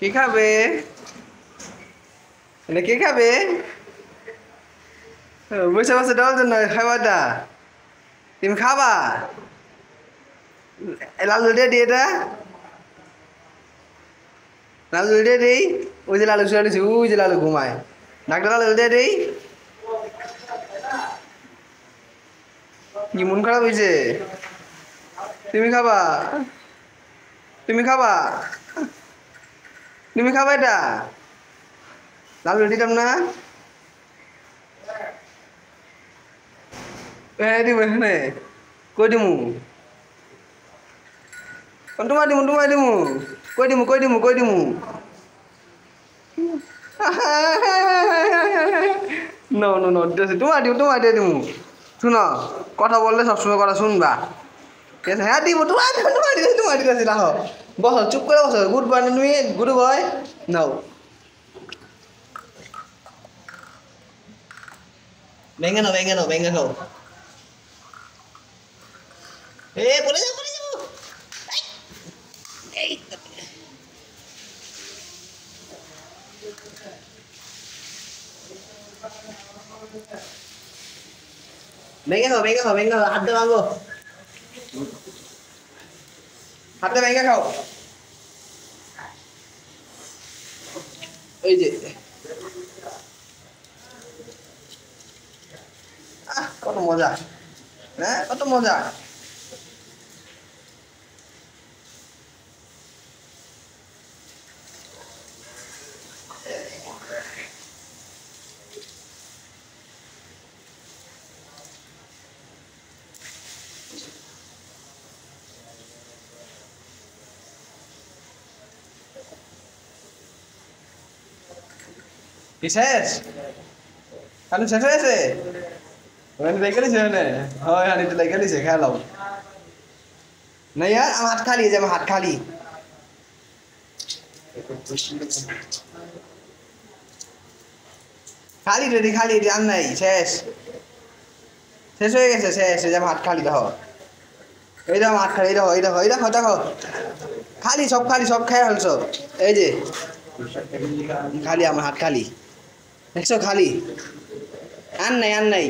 কি খাবে? এটা কে খাবে? বসে বসে দেওয়ার জন্য খাবারটা তুমি খাবা? লালু রেডি এটা লালু রেডি ওই যে লালু শুয়ে ওই যে লালু ঘুমায় ডাক্তার লালু রেডি কি মন খারাপ হয়েছে তুমি খাবা তুমি খাবা তুমি খাবা এটা লালু দিতাম না হ্যাঁ দিব এখানে কই দিমু তোমার দিমু কই দিমু নো নো নো তোমার দিমু শুনো কথা বললে সবসময় কথা শুনবা ঠিক আছে হ্যাঁ দিব তোমার দিতেছি রাখো বসো চুপ করে বসো গুড বয় তুমি গুড বয় নাও ভেঙে নাও এ পড়ে যাও এই ভেঙে খাও হাতে ভাঙো হাতে ভেঙে খাও এই যে কত মজা হ্যাঁ কত মজা কি শেষ কালু শেষ হয়েছে ওখানে লেগে দিছে ওখানে হয় হানিতে লেগে দিছে খেলাও না यार আমার হাত খালি যে আমার হাত খালি খালি আর নাই শেষ শেষ হয়ে গেছে শেষ যে আমার হাত খালি দেখো এই দেখো হাত খালি দেখো খালি সব খেয়ে ফেলছো এই যে খালি আমার হাত খালি দেখছো খালি আর নাই